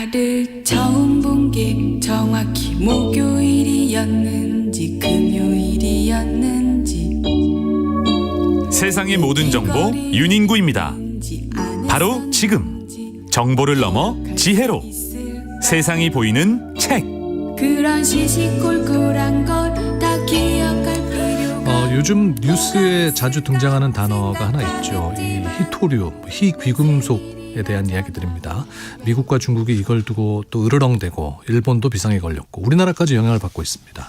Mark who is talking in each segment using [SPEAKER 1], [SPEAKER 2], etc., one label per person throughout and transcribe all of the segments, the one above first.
[SPEAKER 1] 나를 처음 본 게 정확히 목요일이었는지 금요일이었는지
[SPEAKER 2] 세상의 모든 정보 윤인구입니다. 바로 지금 정보를 넘어 지혜로 세상이 보이는 책.
[SPEAKER 1] 그런 시시콜콜한 걸 다 기억할 필요가
[SPEAKER 3] 요즘 뉴스에 자주 등장하는 단어가 하나 있죠. 이 희토류, 희귀금속에 대한 이야기들입니다. 미국과 중국이 이걸 두고 또 으르렁대고 일본도 비상에 걸렸고 우리나라까지 영향을 받고 있습니다.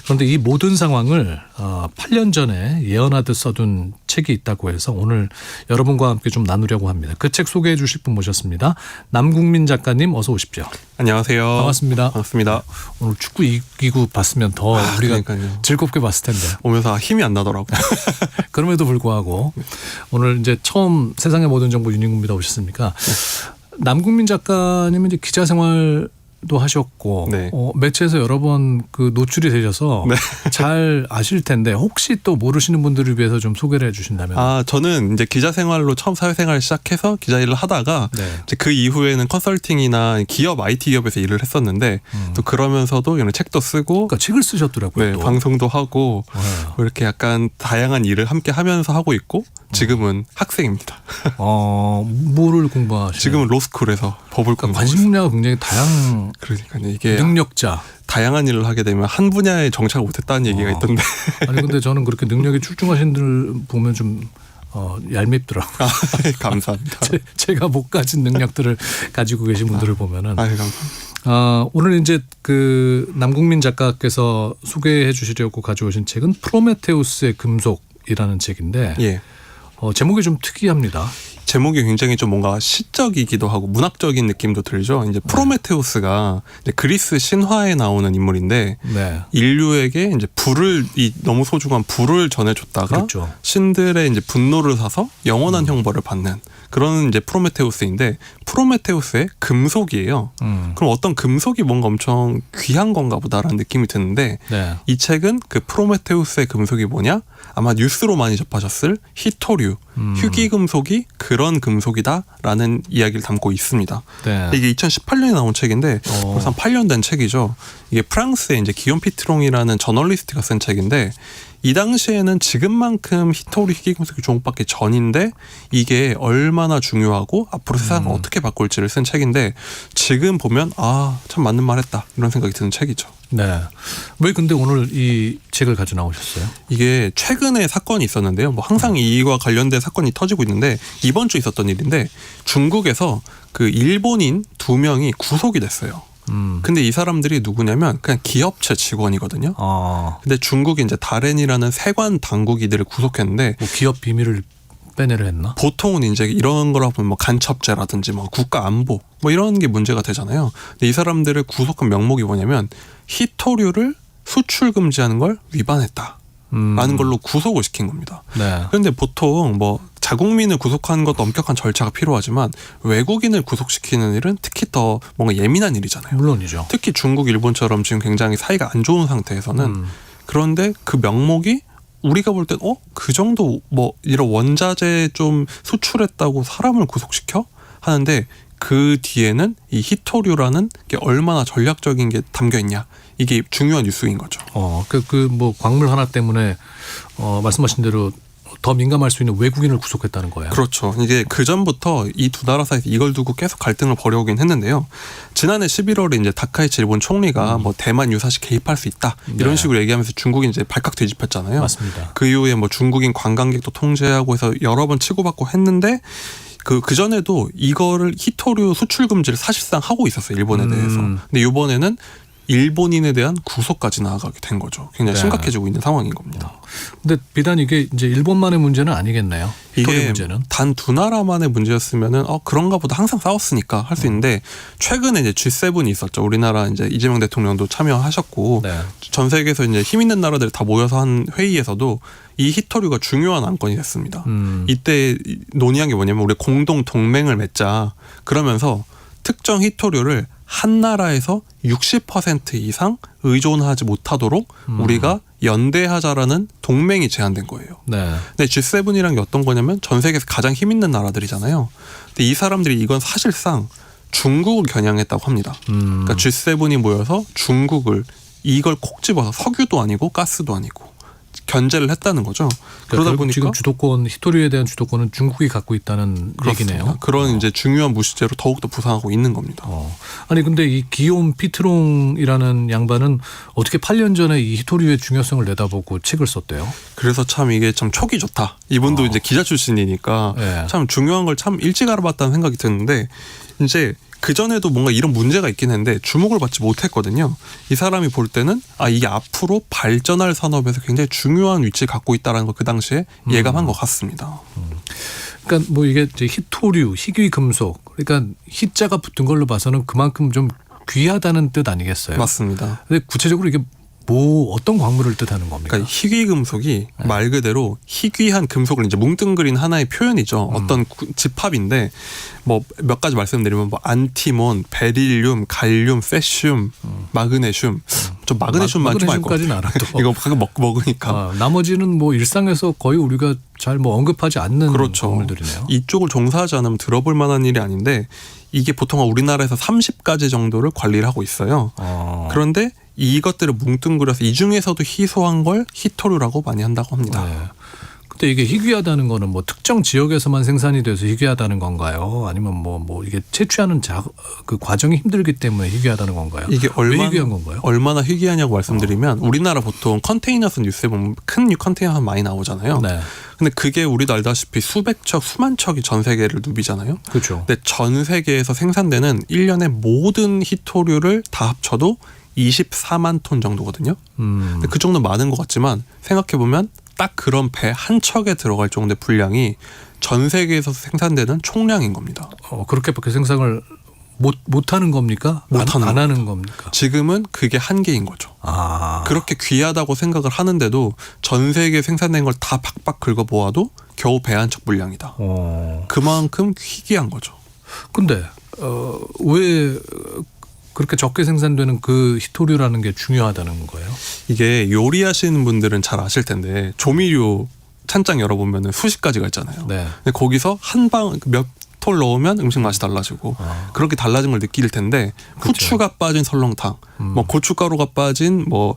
[SPEAKER 3] 그런데 이 모든 상황을 8년 전에 예언하듯 써둔 책이 있다고 해서 오늘 여러분과 함께 좀 나누려고 합니다. 그 책 소개해 주실 분 모셨습니다. 남국민 작가님 어서 오십시오.
[SPEAKER 4] 안녕하세요.
[SPEAKER 3] 반갑습니다.
[SPEAKER 4] 반갑습니다.
[SPEAKER 3] 오늘 축구 이기고 봤으면 더 우리가
[SPEAKER 4] 그러니까요.
[SPEAKER 3] 즐겁게 봤을 텐데.
[SPEAKER 4] 오면서 힘이 안 나더라고요.
[SPEAKER 3] 그럼에도 불구하고 오늘 이제 처음 세상의 모든 정보 윤인구입니다 오셨습니까? 남국민 작가님은 이제 기자 생활도 하셨고
[SPEAKER 4] 네.
[SPEAKER 3] 매체에서 여러 번 그 노출이 되셔서
[SPEAKER 4] 네.
[SPEAKER 3] 잘 아실 텐데 혹시 또 모르시는 분들을 위해서 좀 소개를 해주신다면.
[SPEAKER 4] 저는 이제 기자 생활로 처음 사회생활을 시작해서 기자 일을 하다가
[SPEAKER 3] 네.
[SPEAKER 4] 이제 그 이후에는 컨설팅이나 기업 IT 기업에서 일을 했었는데 또 그러면서도 이런 책도 쓰고
[SPEAKER 3] 그러니까 책을 쓰셨더라고요.
[SPEAKER 4] 네,
[SPEAKER 3] 또.
[SPEAKER 4] 방송도 하고
[SPEAKER 3] 네.
[SPEAKER 4] 이렇게 약간 다양한 일을 함께 하면서 하고 있고 지금은 학생입니다.
[SPEAKER 3] 뭐를 공부하시나요?
[SPEAKER 4] 지금은 로스쿨에서 법을 공부하고
[SPEAKER 3] 관심 분야가 굉장히 다양.
[SPEAKER 4] 그러니까요. 이게
[SPEAKER 3] 능력자.
[SPEAKER 4] 다양한 일을 하게 되면 한 분야에 정착을 못했다는 얘기가 있던데.
[SPEAKER 3] 아니 근데 저는 그렇게 능력이 출중하신 분들 보면 좀 얄밉더라고요.
[SPEAKER 4] 감사합니다.
[SPEAKER 3] 제가 못 가진 능력들을 가지고 계신 분들을 보면은.
[SPEAKER 4] 감사합니다.
[SPEAKER 3] 오늘 이제 그 남국민 작가께서 소개해 주시려고 가져오신 책은 프로메테우스의 금속이라는 책인데
[SPEAKER 4] 예.
[SPEAKER 3] 제목이 좀 특이합니다.
[SPEAKER 4] 제목이 굉장히 좀 뭔가 시적이기도 하고 문학적인 느낌도 들죠. 이제 프로메테우스가 이제 그리스 신화에 나오는 인물인데
[SPEAKER 3] 네.
[SPEAKER 4] 인류에게 이제 너무 소중한 불을 전해줬다가
[SPEAKER 3] 그렇죠.
[SPEAKER 4] 신들의 이제 분노를 사서 영원한 형벌을 받는 그런 이제 프로메테우스인데 프로메테우스의 금속이에요. 그럼 어떤 금속이 뭔가 엄청 귀한 건가 보다라는 느낌이 드는데
[SPEAKER 3] 네.
[SPEAKER 4] 이 책은 그 프로메테우스의 금속이 뭐냐? 아마 뉴스로 많이 접하셨을 희토류, 희귀금속이 그런 금속이다라는 이야기를 담고 있습니다.
[SPEAKER 3] 네.
[SPEAKER 4] 이게 2018년에 나온 책인데 벌써 한 8년 된 책이죠. 이게 프랑스의 이제 기욤 피트롱이라는 저널리스트가 쓴 책인데 이 당시에는 지금만큼 희토류 희귀금속이 주목받기 전인데 이게 얼마나 중요하고 앞으로 세상을 어떻게 바꿀지를 쓴 책인데 지금 보면 참 맞는 말 했다 이런 생각이 드는 책이죠.
[SPEAKER 3] 네. 왜 근데 오늘 이 책을 가져 나오셨어요?
[SPEAKER 4] 이게 최근에 사건이 있었는데요. 뭐 항상 이와 관련된 사건이 터지고 있는데 이번 주 있었던 일인데 중국에서 그 일본인 2명이 구속이 됐어요. 근데 이 사람들이 누구냐면 그냥 기업체 직원이거든요. 근데 중국이 이제 다롄이라는 세관 당국 이들을 구속했는데
[SPEAKER 3] 뭐 기업 비밀을 빼내려 했나?
[SPEAKER 4] 보통은 이제 이런 거라 보면 뭐 간첩죄라든지 뭐 국가 안보 뭐 이런 게 문제가 되잖아요. 근데 이 사람들을 구속한 명목이 뭐냐면 희토류를 수출 금지하는 걸 위반했다. 라는 걸로 구속을 시킨 겁니다.
[SPEAKER 3] 네.
[SPEAKER 4] 그런데 보통 뭐 자국민을 구속하는 것도 엄격한 절차가 필요하지만 외국인을 구속시키는 일은 특히 더 뭔가 예민한 일이잖아요.
[SPEAKER 3] 물론이죠.
[SPEAKER 4] 특히 중국, 일본처럼 지금 굉장히 사이가 안 좋은 상태에서는 그런데 그 명목이 우리가 볼 땐 그 정도 뭐 이런 원자재 좀 수출했다고 사람을 구속시켜? 하는데 그 뒤에는 이 희토류라는 게 얼마나 전략적인 게 담겨 있냐. 이게 중요한 뉴스인 거죠.
[SPEAKER 3] 뭐 광물 하나 때문에 말씀하신 대로 더 민감할 수 있는 외국인을 구속했다는 거예요.
[SPEAKER 4] 그렇죠. 이게 그 전부터 이 두 나라 사이에서 이걸 두고 계속 갈등을 벌여오긴 했는데요. 지난해 11월에 이제 다카이치 일본 총리가 뭐 대만 유사시 개입할 수 있다 이런
[SPEAKER 3] 네.
[SPEAKER 4] 식으로 얘기하면서 중국이 이제 발칵 뒤집혔잖아요.
[SPEAKER 3] 맞습니다.
[SPEAKER 4] 그 이후에 뭐 중국인 관광객도 통제하고 해서 여러 번 치고받고 했는데 그 전에도 이거를 희토류 수출 금지를 사실상 하고 있었어요. 일본에 대해서. 근데 이번에는 일본인에 대한 구속까지 나아가게 된 거죠. 굉장히
[SPEAKER 3] 네.
[SPEAKER 4] 심각해지고 있는 상황인 겁니다.
[SPEAKER 3] 근데 비단 이게 이제 일본만의 문제는 아니겠네요. 희토류
[SPEAKER 4] 이게
[SPEAKER 3] 문제는.
[SPEAKER 4] 단 두 나라만의 문제였으면은 그런가 보다 항상 싸웠으니까 할 수 있는데 최근에 이제 G7이 있었죠. 우리나라 이제 이재명 대통령도 참여하셨고
[SPEAKER 3] 네.
[SPEAKER 4] 전 세계에서 이제 힘 있는 나라들 다 모여서 한 회의에서도 이 희토류가 중요한 안건이 됐습니다. 이때 논의한 게 뭐냐면 우리 공동 동맹을 맺자. 그러면서 특정 희토류를 한 나라에서 60% 이상 의존하지 못하도록 우리가 연대하자라는 동맹이 제안된 거예요.
[SPEAKER 3] 네.
[SPEAKER 4] 근데 G7이란 게 어떤 거냐면 전 세계에서 가장 힘 있는 나라들이잖아요. 근데 이 사람들이 이건 사실상 중국을 겨냥했다고 합니다. 그러니까 G7이 모여서 중국을 이걸 콕 집어서 석유도 아니고 가스도 아니고 견제를 했다는 거죠. 그러다 보니까
[SPEAKER 3] 지금 주도권 히토류에 대한 주도권은 중국이 갖고 있다는
[SPEAKER 4] 그렇습니다.
[SPEAKER 3] 얘기네요.
[SPEAKER 4] 그런 이제 중요한 무시제로 더욱더 부상하고 있는 겁니다.
[SPEAKER 3] 아니 근데 이 기욤 피트롱이라는 양반은 어떻게 8년 전에 이 히토류의 중요성을 내다보고 책을 썼대요?
[SPEAKER 4] 그래서 참 이게 참 촉이 좋다. 이분도 이제 기자 출신이니까
[SPEAKER 3] 네.
[SPEAKER 4] 참 중요한 걸 참 일찍 알아봤다는 생각이 드는데 이제 그전에도 뭔가 이런 문제가 있긴 했는데 주목을 받지 못했거든요. 이 사람이 볼 때는 이게 앞으로 발전할 산업에서 굉장히 중요한 위치를 갖고 있다는 걸 그 당시에 예감한 것 같습니다.
[SPEAKER 3] 그러니까 뭐 이게 이제 히토류, 희귀 금속, 그러니까 희자가 붙은 걸로 봐서는 그만큼 좀 귀하다는 뜻 아니겠어요?
[SPEAKER 4] 맞습니다.
[SPEAKER 3] 근데 구체적으로 이게 뭐 어떤 광물을 뜻하는 겁니까?
[SPEAKER 4] 그러니까 희귀 금속이 말 그대로 희귀한 금속을 이제 뭉뚱그린 하나의 표현이죠. 어떤 집합인데 뭐 몇 가지 말씀드리면 뭐 안티몬, 베릴륨, 갈륨, 세슘, 마그네슘. 좀 마그네슘만 좀 알고
[SPEAKER 3] 마그네슘까지는 알아도
[SPEAKER 4] 이거 가끔 먹으니까.
[SPEAKER 3] 나머지는 뭐 일상에서 거의 우리가 잘 뭐 언급하지 않는
[SPEAKER 4] 그렇죠.
[SPEAKER 3] 광물들이네요.
[SPEAKER 4] 이쪽을 종사하지 않으면 들어볼 만한 일이 아닌데 이게 보통 우리나라에서 30가지 정도를 관리를 하고 있어요. 그런데 이것들을 뭉뚱그려서 이 중에서도 희소한 걸 히토류라고 많이 한다고 합니다.
[SPEAKER 3] 네. 근데 이게 희귀하다는 거는 뭐 특정 지역에서만 생산이 돼서 희귀하다는 건가요? 아니면 뭐 이게 채취하는 그 과정이 힘들기 때문에 희귀하다는 건가요?
[SPEAKER 4] 이게
[SPEAKER 3] 왜 희귀한 건가요?
[SPEAKER 4] 얼마나 희귀하냐고 말씀드리면 우리나라 보통 컨테이너스 뉴스에 보면 큰 컨테이너 많이 나오잖아요.
[SPEAKER 3] 네.
[SPEAKER 4] 근데 그게 우리도 알다시피 수백 척, 수만 척이 전 세계를 누비잖아요.
[SPEAKER 3] 그렇죠.
[SPEAKER 4] 근데 전 세계에서 생산되는 1년의 모든 히토류를 다 합쳐도 24만 톤 정도거든요. 근데 그 정도 많은 것 같지만 생각해보면 딱 그런 배 한 척에 들어갈 정도의 분량이 전 세계에서 생산되는 총량인 겁니다.
[SPEAKER 3] 그렇게밖에 생산을 못 하는 겁니까? 안 하는 겁니까?
[SPEAKER 4] 지금은 그게 한계인 거죠. 그렇게 귀하다고 생각을 하는데도 전 세계에 생산된 걸 다 박박 긁어 모아도 겨우 배 한 척 분량이다. 그만큼 희귀한 거죠.
[SPEAKER 3] 근데 왜 그렇게 적게 생산되는 그 히토류라는 게 중요하다는 거예요?
[SPEAKER 4] 이게 요리하시는 분들은 잘 아실 텐데 조미료 찬장 열어보면 수십 가지가 있잖아요.
[SPEAKER 3] 네.
[SPEAKER 4] 근데 거기서 한 방 몇 톨 넣으면 음식 맛이 달라지고 그렇게 달라진 걸 느낄 텐데 후추가 빠진 설렁탕, 뭐 고춧가루가 빠진 뭐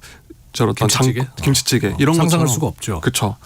[SPEAKER 4] 저런 김치찌개 이런
[SPEAKER 3] 상상할
[SPEAKER 4] 것처럼
[SPEAKER 3] 수가 없죠.
[SPEAKER 4] 그렇죠.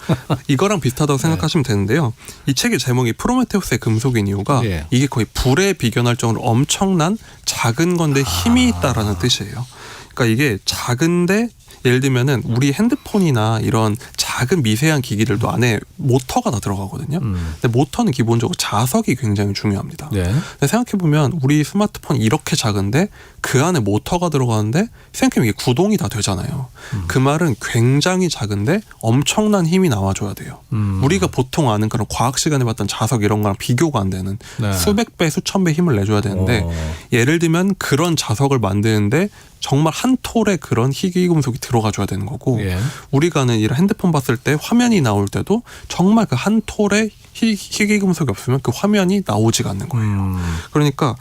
[SPEAKER 4] 이거랑 비슷하다고 생각하시면 되는데요. 이 책의 제목이 프로메테우스의 금속인 이유가 이게 거의 불에 비견할 정도로 엄청난 작은 건데 힘이 있다라는 뜻이에요. 그러니까 이게 작은데 예를 들면은 우리 핸드폰이나 이런 작은 미세한 기기들도 안에 모터가 다 들어가거든요. 근데 모터는 기본적으로 자석이 굉장히 중요합니다.
[SPEAKER 3] 네.
[SPEAKER 4] 근데 생각해보면 우리 스마트폰 이렇게 작은데 그 안에 모터가 들어가는데 생각해보면 이게 구동이 다 되잖아요. 그 말은 굉장히 작은데 엄청난 힘이 나와줘야 돼요. 우리가 보통 아는 그런 과학 시간에 봤던 자석 이런 거랑 비교가 안 되는 수백 배, 수천 배 힘을 내줘야 되는데 예를 들면 그런 자석을 만드는데 정말 한 톨의 그런 희귀 금속이 들어가줘야 되는 거고 우리가 이런 핸드폰 봤을 때 화면이 나올 때도 정말 그 한 톨의 희귀 금속이 없으면 그 화면이 나오지가 않는 거예요. 그러니까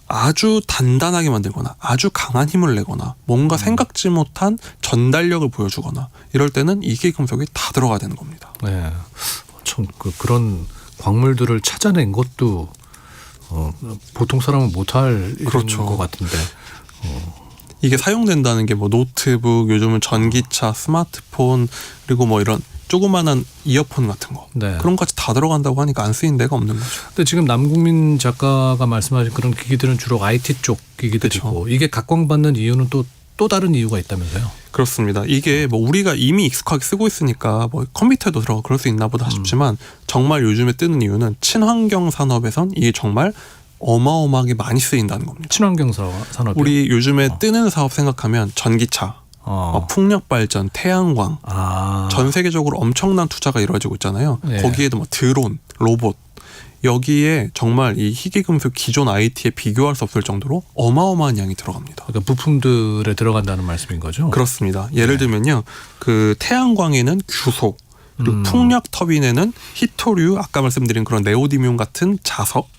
[SPEAKER 4] 아주 단단하게 만들거나 아주 강한 힘을 내거나 뭔가 생각지 못한 전달력을 보여주거나 이럴 때는 이 희귀 금속이 다 들어가야 되는 겁니다.
[SPEAKER 3] 네. 참 그런 광물들을 찾아낸 것도 보통 사람은 못할 일인 것 같은데.
[SPEAKER 4] 이게 사용된다는 게 뭐 노트북, 요즘은 전기차, 스마트폰 그리고 뭐 이런 조그마한 이어폰 같은 거 그런 것까지 다 들어간다고 하니까 안 쓰인 데가 없는 거죠.
[SPEAKER 3] 근데 지금 남국민 작가가 말씀하신 그런 기기들은 주로 IT 쪽 기기들이고 이게 각광받는 이유는 또 다른 이유가 있다면서요?
[SPEAKER 4] 그렇습니다. 이게 뭐 우리가 이미 익숙하게 쓰고 있으니까 뭐 컴퓨터에도 들어가 그럴 수 있나 보다 싶지만 정말 요즘에 뜨는 이유는 친환경 산업에선 이게 정말 어마어마하게 많이 쓰인다는 겁니다.
[SPEAKER 3] 친환경 산업이요?
[SPEAKER 4] 우리 요즘에 뜨는 사업 생각하면 전기차, 풍력 발전, 태양광 전 세계적으로 엄청난 투자가 이루어지고 있잖아요. 거기에도 뭐 드론, 로봇 여기에 정말 이 희귀금속 기존 IT에 비교할 수 없을 정도로 어마어마한 양이 들어갑니다.
[SPEAKER 3] 그러니까 부품들에 들어간다는 말씀인 거죠?
[SPEAKER 4] 그렇습니다. 예를 들면요, 그 태양광에는 규소, 그리고 풍력 터빈에는 히토류, 아까 말씀드린 그런 네오디뮴 같은 자석,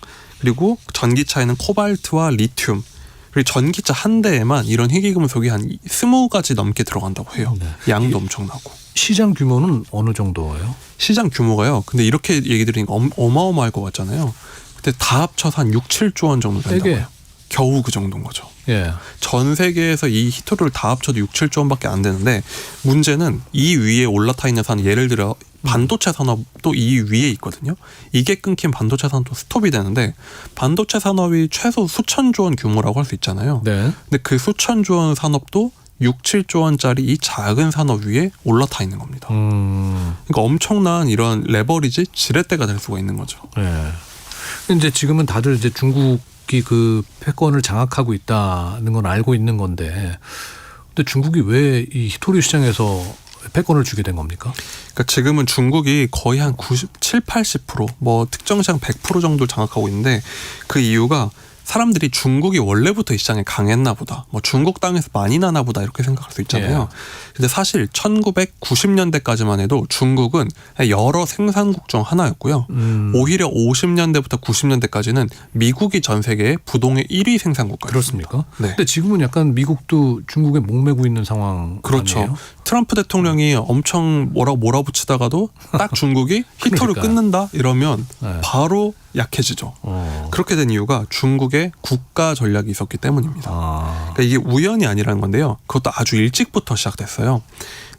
[SPEAKER 4] 그리고 전기차에는 코발트와 리튬, 그리고 전기차 한 대에만 이런 희귀금속이 한 20가지 넘게 들어간다고 해요. 양도 엄청나고.
[SPEAKER 3] 시장 규모는 어느 정도예요?
[SPEAKER 4] 시장 규모가요. 근데 이렇게 얘기 드리니까 어마어마할 것 같잖아요. 근데 다 합쳐서 한 6, 7조 원 정도 된다고요. 겨우 그 정도인 거죠.
[SPEAKER 3] 예.
[SPEAKER 4] 전 세계에서 이 히토류를 다 합쳐도 6, 7조 원밖에 안 되는데 문제는 이 위에 올라타 있는 산업, 예를 들어 반도체 산업도 이 위에 있거든요. 이게 끊긴 반도체 산업도 스톱이 되는데 반도체 산업이 최소 수천조 원 규모라고 할 수 있잖아요.
[SPEAKER 3] 네.
[SPEAKER 4] 근데 그 수천조 원 산업도 6, 7조 원짜리 이 작은 산업 위에 올라타 있는 겁니다. 그러니까 엄청난 이런 레버리지 지렛대가 될 수가 있는 거죠.
[SPEAKER 3] 예. 이제 지금은 다들 이제 중국이 그 패권을 장악하고 있다는 건 알고 있는 건데, 근데 중국이 왜 이 히토류 시장에서 패권을 주게 된 겁니까?
[SPEAKER 4] 그러니까 지금은 중국이 거의 한 97, 80% 뭐 특정 시장 100% 정도를 장악하고 있는데 그 이유가 사람들이 중국이 원래부터 이 시장에 강했나 보다. 뭐 중국 땅에서 많이 나나 보다 이렇게 생각할 수 있잖아요. 근데 사실 1990년대까지만 해도 중국은 여러 생산국 중 하나였고요. 오히려 50년대부터 90년대까지는 미국이 전 세계의 부동의 1위 생산국가였습니다.
[SPEAKER 3] 그렇습니까?
[SPEAKER 4] 네.
[SPEAKER 3] 근데 지금은 약간 미국도 중국에 목매고 있는 상황
[SPEAKER 4] 그렇죠.
[SPEAKER 3] 아니에요?
[SPEAKER 4] 트럼프 대통령이 엄청 몰아붙이다가도 딱 중국이 히토류
[SPEAKER 3] 그러니까.
[SPEAKER 4] 끊는다 이러면
[SPEAKER 3] 네.
[SPEAKER 4] 바로 약해지죠. 그렇게 된 이유가 중국의 국가 전략이 있었기 때문입니다. 그러니까 이게 우연이 아니라는 건데요. 그것도 아주 일찍부터 시작됐어요.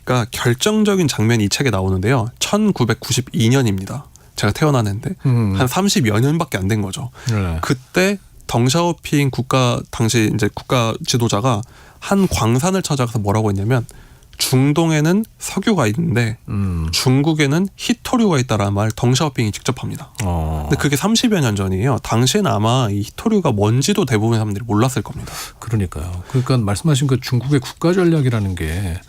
[SPEAKER 4] 그러니까 결정적인 장면이 이 책에 나오는데요. 1992년입니다. 제가 태어나는데 한 30여 년밖에 안 된 거죠.
[SPEAKER 3] 네.
[SPEAKER 4] 그때 덩샤오핑 당시 이제 국가 지도자가 한 광산을 찾아가서 뭐라고 했냐면 중동에는 석유가 있는데 중국에는 히토류가 있다라는 말 덩샤오핑이 직접 합니다. 근데 그게 30여 년 전이에요. 당시에는 아마 이 히토류가 뭔지도 대부분 사람들이 몰랐을 겁니다.
[SPEAKER 3] 그러니까요. 그러니까 말씀하신 그 중국의 국가 전략이라는 게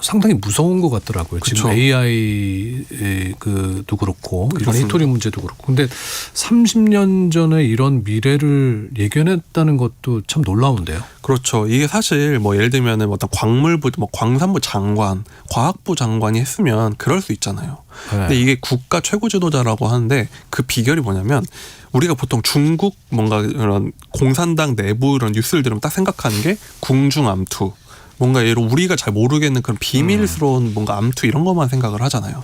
[SPEAKER 3] 상당히 무서운 것 같더라고요.
[SPEAKER 4] 그쵸.
[SPEAKER 3] 지금 AI 그도 그렇고 이런
[SPEAKER 4] 그렇습니다.
[SPEAKER 3] 히토류 문제도 그렇고. 근데 30년 전에 이런 미래를 예견했다는 것도 참 놀라운데요.
[SPEAKER 4] 그렇죠. 이게 사실 뭐 예를 들면은 어떤 광물부, 뭐 광산부 장관, 과학부 장관이 했으면 그럴 수 있잖아요.
[SPEAKER 3] 네.
[SPEAKER 4] 근데 이게 국가 최고 지도자라고 하는데 그 비결이 뭐냐면 우리가 보통 중국 뭔가 이런 공산당 내부 이런 뉴스를 들으면 딱 생각하는 게 궁중암투. 뭔가 예로 우리가 잘 모르겠는 그런 비밀스러운 뭔가 암투 이런 것만 생각을 하잖아요.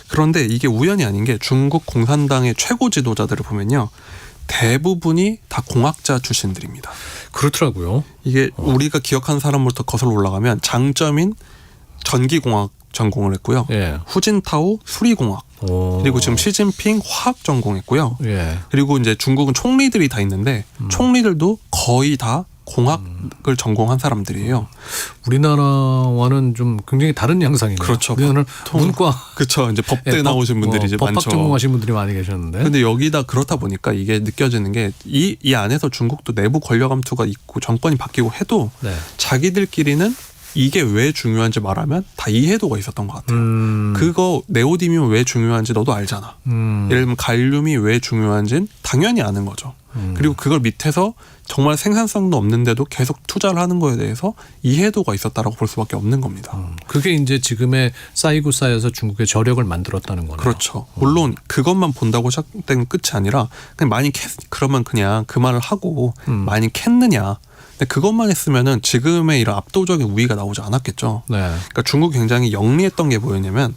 [SPEAKER 4] 그런데 이게 우연이 아닌 게 중국 공산당의 최고 지도자들을 보면요. 대부분이 다 공학자 출신들입니다.
[SPEAKER 3] 그렇더라고요.
[SPEAKER 4] 이게 우리가 기억하는 사람부터 거슬러 올라가면 장점인 전기공학 전공을 했고요.
[SPEAKER 3] 예.
[SPEAKER 4] 후진타오 수리공학. 그리고 지금 시진핑 화학 전공했고요.
[SPEAKER 3] 예.
[SPEAKER 4] 그리고 이제 중국은 총리들이 다 있는데 총리들도 거의 다 공학을 전공한 사람들이에요.
[SPEAKER 3] 우리나라와는 좀 굉장히 다른 양상이네요.
[SPEAKER 4] 그렇죠.
[SPEAKER 3] 우리나라는 문과
[SPEAKER 4] 그렇죠. 이제 법대 나오신 분들이 이제
[SPEAKER 3] 법학
[SPEAKER 4] 많죠.
[SPEAKER 3] 전공하신 분들이 많이 계셨는데.
[SPEAKER 4] 근데 여기다 그렇다 보니까 이게 느껴지는 게 이 안에서 중국도 내부 권력 암투가 있고 정권이 바뀌고 해도
[SPEAKER 3] 네.
[SPEAKER 4] 자기들끼리는 이게 왜 중요한지 말하면 다 이해도가 있었던 것 같아요. 그거 네오디뮴 왜 중요한지 너도 알잖아. 예를 들면 갈륨이 왜 중요한지는 당연히 아는 거죠. 그리고 그걸 밑에서 정말 생산성도 없는데도 계속 투자를 하는 거에 대해서 이해도가 있었다라고 볼 수밖에 없는 겁니다.
[SPEAKER 3] 그게 이제 지금의 쌓이고 쌓여서 중국의 저력을 만들었다는 거네요.
[SPEAKER 4] 그렇죠. 물론 그것만 본다고 시작된 끝이 아니라 그냥 많이 그러면 그냥 그 말을 하고 많이 캤느냐. 근데 그것만 했으면은 지금의 이런 압도적인 우위가 나오지 않았겠죠.
[SPEAKER 3] 네.
[SPEAKER 4] 그러니까 중국이 굉장히 영리했던 게 뭐였냐면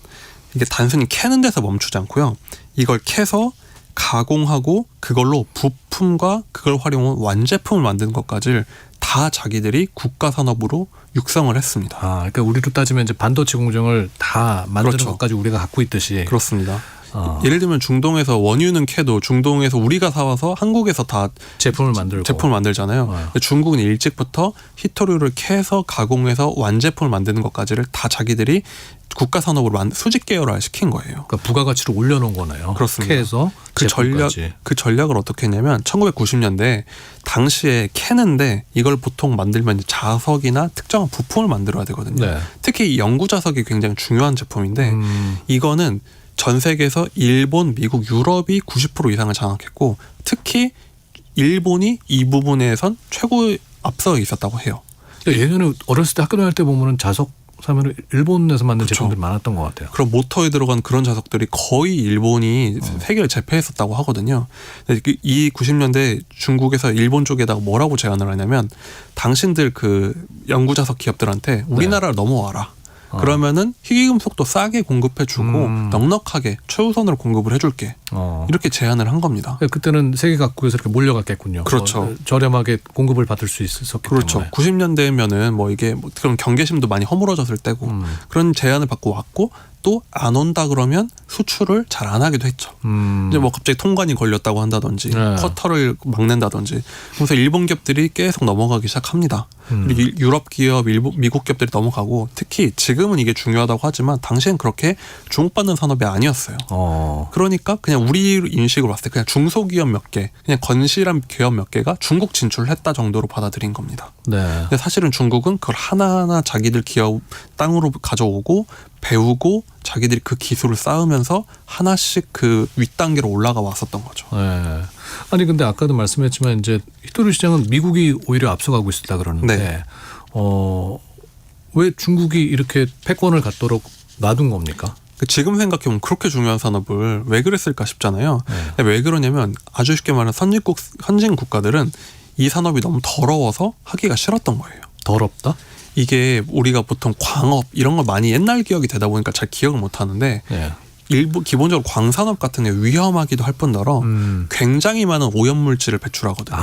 [SPEAKER 4] 이게 단순히 캐는 데서 멈추지 않고요. 이걸 캐서 가공하고 그걸로 부품과 그걸 활용한 완제품을 만드는 것까지 다 자기들이 국가 산업으로 육성을 했습니다.
[SPEAKER 3] 그러니까 우리로 따지면 이제 반도체 공정을 다 만드는
[SPEAKER 4] 그렇죠.
[SPEAKER 3] 것까지 우리가 갖고 있듯이.
[SPEAKER 4] 그렇습니다. 예를 들면 중동에서 원유는 캐도 중동에서 우리가 사와서 한국에서 다
[SPEAKER 3] 제품을
[SPEAKER 4] 만들잖아요. 근데 중국은 일찍부터 히토류를 캐서 가공해서 완제품을 만드는 것까지를 다 자기들이 국가 산업으로 수직 계열화 시킨 거예요.
[SPEAKER 3] 그러니까 부가가치를 올려놓은 거네요.
[SPEAKER 4] 그렇습니다.
[SPEAKER 3] 캐서
[SPEAKER 4] 그 전략을 어떻게 했냐면 1990년대 당시에 캐는데 이걸 보통 만들면 자석이나 특정한 부품을 만들어야 되거든요.
[SPEAKER 3] 네.
[SPEAKER 4] 특히 이 연구 자석이 굉장히 중요한 제품인데 이거는 전 세계에서 일본, 미국, 유럽이 90% 이상을 장악했고 특히 일본이 이 부분에선 최고의 앞서 있었다고 해요.
[SPEAKER 3] 그러니까 예전에 어렸을 때 학교 다닐 때 보면은 자석 사면은 일본에서 만든
[SPEAKER 4] 그렇죠.
[SPEAKER 3] 제품들이 많았던 것 같아요.
[SPEAKER 4] 그럼 모터에 들어간 그런 자석들이 거의 일본이 세계를 제패했었다고 하거든요. 근데 이 90년대 중국에서 일본 쪽에다가 뭐라고 제안을 하냐면 당신들 그 연구 자석 기업들한테 우리나라를 넘어와라. 그러면은 희귀금속도 싸게 공급해주고 넉넉하게 최우선으로 공급을 해줄게. 이렇게 제안을 한 겁니다.
[SPEAKER 3] 그때는 세계 각국에서 이렇게 몰려갔겠군요.
[SPEAKER 4] 그렇죠.
[SPEAKER 3] 저렴하게 공급을 받을 수 있었기
[SPEAKER 4] 그렇죠.
[SPEAKER 3] 때문에.
[SPEAKER 4] 90년대면은 뭐 이게 그런 경계심도 많이 허물어졌을 때고 그런 제안을 받고 왔고 또 안 온다 그러면 수출을 잘 안 하기도 했죠. 이제 뭐 갑자기 통관이 걸렸다고 한다든지
[SPEAKER 3] 네.
[SPEAKER 4] 쿼터를 막는다든지 그래서 일본 기업들이 계속 넘어가기 시작합니다. 그리고 유럽 기업, 미국 기업들이 넘어가고 특히 지금은 이게 중요하다고 하지만 당시엔 그렇게 주목받는 산업이 아니었어요. 그러니까 그냥 우리 인식으로 봤을 때 그냥 중소기업 몇 개, 그냥 건실한 기업 몇 개가 중국 진출을 했다 정도로 받아들인 겁니다.
[SPEAKER 3] 네.
[SPEAKER 4] 근데 사실은 중국은 그걸 하나하나 자기들 기업 땅으로 가져오고 배우고 자기들이 그 기술을 쌓으면서 하나씩 그 윗단계로 올라가 왔었던 거죠.
[SPEAKER 3] 네. 아니 근데 아까도 말씀했지만 이제 히토류 시장은 미국이 오히려 앞서가고 있었다 그러는데
[SPEAKER 4] 네.
[SPEAKER 3] 왜 중국이 이렇게 패권을 갖도록 놔둔 겁니까?
[SPEAKER 4] 지금 생각해보면 그렇게 중요한 산업을 왜 그랬을까 싶잖아요. 왜 그러냐면 아주 쉽게 말하면 선진 국가들은 이 산업이 너무 더러워서 하기가 싫었던 거예요.
[SPEAKER 3] 더럽다?
[SPEAKER 4] 이게 우리가 보통 광업 이런 거 많이 옛날 기억이 되다 보니까 잘 기억을 못 하는데
[SPEAKER 3] 네.
[SPEAKER 4] 일부 기본적으로 광산업 같은 게 위험하기도 할 뿐더러 굉장히 많은 오염물질을 배출하거든요.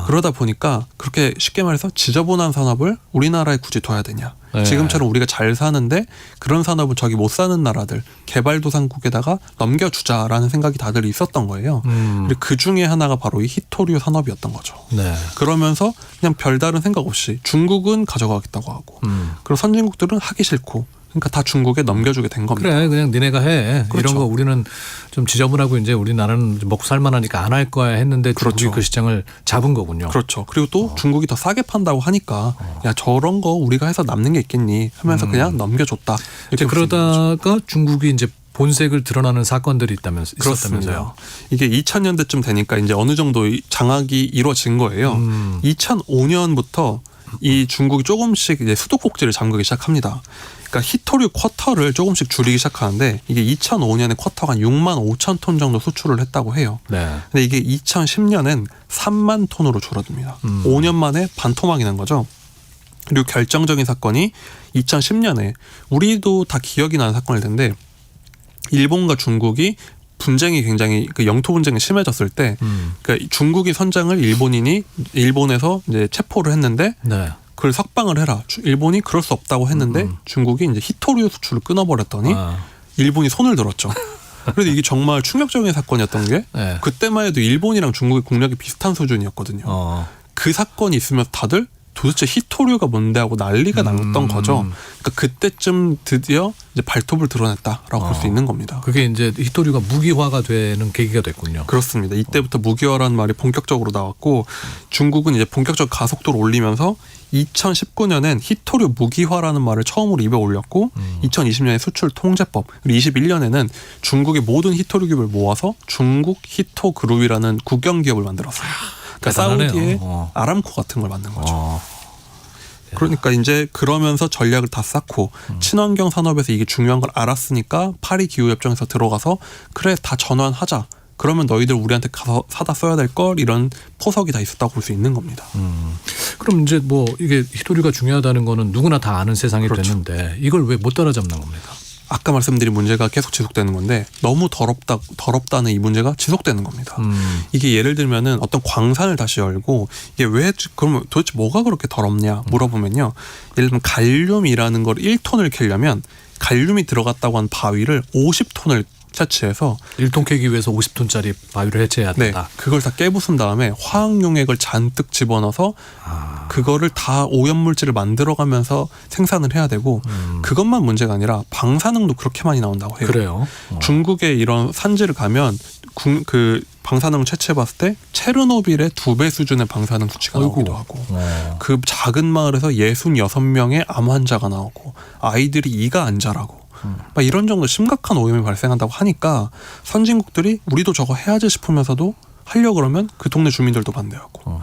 [SPEAKER 4] 그러다 보니까 그렇게 쉽게 말해서 지저분한 산업을 우리나라에 굳이 둬야 되냐.
[SPEAKER 3] 네.
[SPEAKER 4] 지금처럼 우리가 잘 사는데 그런 산업은 저기 못 사는 나라들 개발도상국에다가 넘겨주자라는 생각이 다들 있었던 거예요. 그리고 그 중에 하나가 바로 이 히토류 산업이었던 거죠.
[SPEAKER 3] 네.
[SPEAKER 4] 그러면서 그냥 별다른 생각 없이 중국은 가져가겠다고 하고 그리고 선진국들은 하기 싫고 그러니까 다 중국에 넘겨주게 된 겁니다.
[SPEAKER 3] 그래 그냥 니네가 해.
[SPEAKER 4] 그렇죠.
[SPEAKER 3] 이런 거 우리는 좀 지저분하고 이제 우리나라는 먹고 살만하니까 안 할 거야 했는데 중국이
[SPEAKER 4] 그렇죠.
[SPEAKER 3] 그 시장을 잡은 거군요.
[SPEAKER 4] 그렇죠. 그리고 또 중국이 더 싸게 판다고 하니까 야 저런 거 우리가 해서 남는 게 있겠니 하면서 그냥 넘겨줬다.
[SPEAKER 3] 이제 그러다가 중국이 이제 본색을 드러나는 사건들이 있었다면서요.
[SPEAKER 4] 그렇습니다. 이게 2000년대쯤 되니까 이제 어느 정도 장악이 이루어진 거예요. 2005년부터 이 중국이 조금씩 이제 수도꼭지를 잠그기 시작합니다. 그러니까 히토류 쿼터를 조금씩 줄이기 시작하는데 이게 2005년에 쿼터가 한 6만 5천 톤 정도 수출을 했다고 해요.
[SPEAKER 3] 네.
[SPEAKER 4] 근데 이게 2010년엔 3만 톤으로 줄어듭니다. 5년 만에 반토막이 난 거죠. 그리고 결정적인 사건이 2010년에 우리도 다 기억이 나는 사건일 텐데 일본과 중국이 분쟁이 굉장히 그 영토 분쟁이 심해졌을 때 그러니까 중국이 선장을 일본에서 이제 체포를 했는데
[SPEAKER 3] 네.
[SPEAKER 4] 그걸 석방을 해라. 일본이 그럴 수 없다고 했는데 중국이 이제 히토류 수출을 끊어버렸더니 일본이 손을 들었죠. 그래서 이게 정말 충격적인 사건이었던 게
[SPEAKER 3] 네.
[SPEAKER 4] 그때만 해도 일본이랑 중국의 국력이 비슷한 수준이었거든요. 그 사건이 있으면 다들 도대체 히토류가 뭔데 하고 난리가 났던 거죠. 그러니까 그때쯤 드디어 이제 발톱을 드러냈다라고 볼 수 있는 겁니다.
[SPEAKER 3] 그게 이제 히토류가 무기화가 되는 계기가 됐군요.
[SPEAKER 4] 그렇습니다. 이때부터 무기화라는 말이 본격적으로 나왔고 중국은 이제 본격적 가속도를 올리면서 2019년엔 히토류 무기화라는 말을 처음으로 입에 올렸고 2020년에 수출 통제법 그리고 21년에는 중국의 모든 히토류 기업을 모아서 중국 히토 그룹이라는 국영 기업을 만들었어요. 그러니까
[SPEAKER 3] 대단하네요.
[SPEAKER 4] 사우디의 아람코 같은 걸 만든 거죠. 그러니까 이제 그러면서 전략을 다 쌓고 친환경 산업에서 이게 중요한 걸 알았으니까 파리 기후협정에서 들어가서 그래 다 전환하자. 그러면 너희들 우리한테 가서 사다 써야 될 걸 이런 포석이 다 있었다고 볼 수 있는 겁니다.
[SPEAKER 3] 그럼 이제 뭐 이게 히토류가 중요하다는 거는 누구나 다 아는 세상이
[SPEAKER 4] 그렇죠.
[SPEAKER 3] 됐는데 이걸 왜 못 따라잡는 겁니까?
[SPEAKER 4] 아까 말씀드린 문제가 계속 지속되는 건데 너무 더럽다는 이 문제가 지속되는 겁니다. 이게 예를 들면은 어떤 광산을 다시 열고 이게 왜 그러면 도대체 뭐가 그렇게 더럽냐 물어보면요. 예를 들면 갈륨이라는 걸 1톤을 캐려면 갈륨이 들어갔다고 한 바위를 50톤을 채취해서
[SPEAKER 3] 1톤 캐기 위해서 50톤짜리 바위를 해체해야
[SPEAKER 4] 네,
[SPEAKER 3] 된다.
[SPEAKER 4] 그걸 다 깨부순 다음에 화학용액을 잔뜩 집어넣어서 그거를 다 오염물질을 만들어가면서 생산을 해야 되고 그것만 문제가 아니라 방사능도 그렇게 많이 나온다고 해요.
[SPEAKER 3] 그래요.
[SPEAKER 4] 중국의 이런 산지를 가면 그 방사능을 채취해봤을 때 체르노빌의 2배 수준의 방사능 수치가 나오기도 하고 그 작은 마을에서 66명의 암 환자가 나오고 아이들이 이가 안 자라고 막 이런 정도 심각한 오염이 발생한다고 하니까 선진국들이 우리도 저거 해야지 싶으면서도 하려고 그러면 그 동네 주민들도 반대하고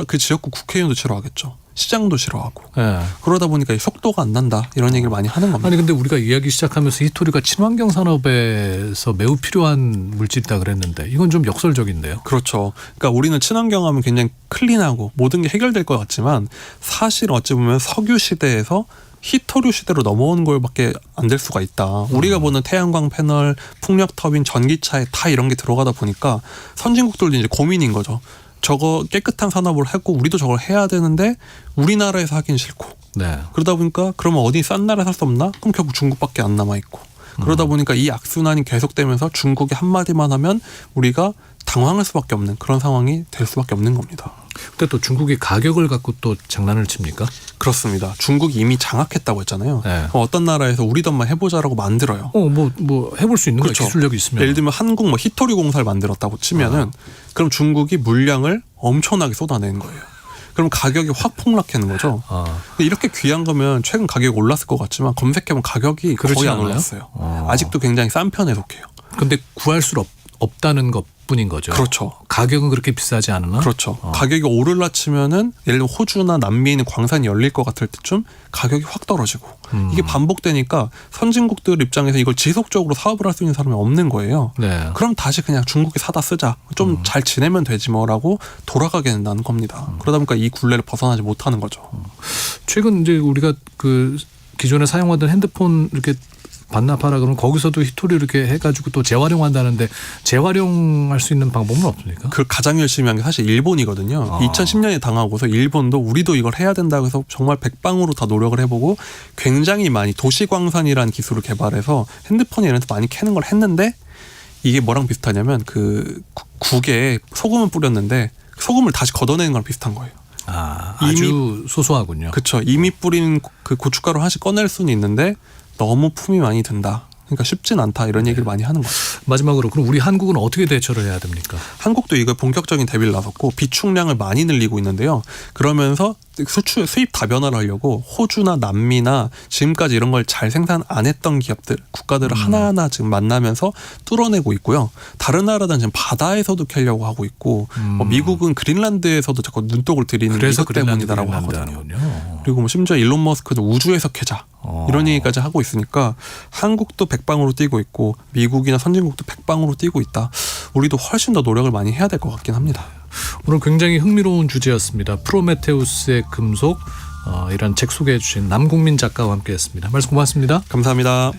[SPEAKER 4] 그 지역구 국회의원도 싫어하겠죠. 시장도 싫어하고
[SPEAKER 3] 네.
[SPEAKER 4] 그러다 보니까 속도가 안 난다 이런 얘기를 많이 하는 겁니다.
[SPEAKER 3] 아니 근데 우리가 이야기 시작하면서 히토류가 친환경 산업에서 매우 필요한 물질이다 그랬는데 이건 좀 역설적인데요.
[SPEAKER 4] 그렇죠. 그러니까 우리는 친환경하면 굉장히 클린하고 모든 게 해결될 것 같지만 사실 어찌 보면 석유 시대에서 히토류 시대로 넘어온 걸밖에 안 될 수가 있다. 우리가 보는 태양광 패널, 풍력 터빈, 전기차에 다 이런 게 들어가다 보니까 선진국들도 이제 고민인 거죠. 저거 깨끗한 산업을 했고 우리도 저걸 해야 되는데 우리나라에서 하긴 싫고.
[SPEAKER 3] 네.
[SPEAKER 4] 그러다 보니까 그러면 어디 싼 나라에 살 수 없나? 그럼 결국 중국밖에 안 남아 있고. 그러다 보니까 이 악순환이 계속되면서 중국이 한마디만 하면 우리가 당황할 수밖에 없는 그런 상황이 될 수밖에 없는 겁니다.
[SPEAKER 3] 근데 또 중국이 가격을 갖고 또 장난을 칩니까?
[SPEAKER 4] 그렇습니다. 중국이 이미 장악했다고 했잖아요.
[SPEAKER 3] 네.
[SPEAKER 4] 어떤 나라에서 우리 돈만 해보자라고 만들어요.
[SPEAKER 3] 뭐 해볼 수 있는
[SPEAKER 4] 그렇죠.
[SPEAKER 3] 거예요. 기술력이 있으면.
[SPEAKER 4] 예를 들면 한국 뭐 히토리 공사를 만들었다고 치면은 그럼 중국이 물량을 엄청나게 쏟아내는 거예요. 그럼 가격이 확 폭락하는 거죠. 이렇게 귀한 거면 최근 가격이 올랐을 것 같지만 검색해보면 가격이
[SPEAKER 3] 그렇지
[SPEAKER 4] 거의 안
[SPEAKER 3] 않아요?
[SPEAKER 4] 올랐어요. 아직도 굉장히 싼 편에 속해요.
[SPEAKER 3] 근데 구할 수 없다는 것뿐인 거죠.
[SPEAKER 4] 그렇죠.
[SPEAKER 3] 가격은 그렇게 비싸지 않으나.
[SPEAKER 4] 그렇죠. 가격이 오르라 치면은 예를 들면 호주나 남미에 있는 광산이 열릴 것 같을 때쯤 가격이 확 떨어지고 이게 반복되니까 선진국들 입장에서 이걸 지속적으로 사업을 할 수 있는 사람이 없는 거예요.
[SPEAKER 3] 네.
[SPEAKER 4] 그럼 다시 그냥 중국이 사다 쓰자. 좀 잘 지내면 되지 뭐라고 돌아가게 된다는 겁니다. 그러다 보니까 이 굴레를 벗어나지 못하는 거죠.
[SPEAKER 3] 최근 이제 우리가 그 기존에 사용하던 핸드폰 이렇게 반납하라 그러면 거기서도 히토리 이렇게 해가지고 또 재활용한다는데 재활용할 수 있는 방법은 없습니까?
[SPEAKER 4] 그 가장 열심히 한 게 사실 일본이거든요. 2010년에 당하고서 일본도 우리도 이걸 해야 된다고 해서 정말 백방으로 다 노력을 해보고 굉장히 많이 도시광산이라는 기술을 개발해서 핸드폰에 이런 데서 많이 캐는 걸 했는데 이게 뭐랑 비슷하냐면 그 국에 소금을 뿌렸는데 소금을 다시 걷어내는 거랑 비슷한 거예요.
[SPEAKER 3] 아주 소소하군요.
[SPEAKER 4] 그렇죠. 이미 뿌린 그 고춧가루 하나씩 꺼낼 수는 있는데 너무 품이 많이 든다. 그러니까 쉽진 않다. 이런 얘기를 많이 하는 거죠.
[SPEAKER 3] 마지막으로 그럼 우리 한국은 어떻게 대처를 해야 됩니까?
[SPEAKER 4] 한국도 이거 본격적인 대비를 나섰고 비축량을 많이 늘리고 있는데요. 그러면서 수입 다변화를 하려고 호주나 남미나 지금까지 이런 걸 잘 생산 안 했던 기업들, 국가들을 하나하나 지금 만나면서 뚫어내고 있고요. 다른 나라들은 지금 바다에서도 캐려고 하고 있고 미국은 그린란드에서도 자꾸 눈독을 들이는 게 이것 때문이다라고 하거든요. 그리고 뭐 심지어 일론 머스크도 우주에서 캐자 이런 얘기까지 하고 있으니까 한국도 백방으로 뛰고 있고 미국이나 선진국도 백방으로 뛰고 있다. 우리도 훨씬 더 노력을 많이 해야 될 것 같긴 합니다.
[SPEAKER 3] 오늘 굉장히 흥미로운 주제였습니다. 프로메테우스의 금속 이런 책 소개해 주신 남국민 작가와 함께했습니다. 말씀 고맙습니다.
[SPEAKER 4] 감사합니다.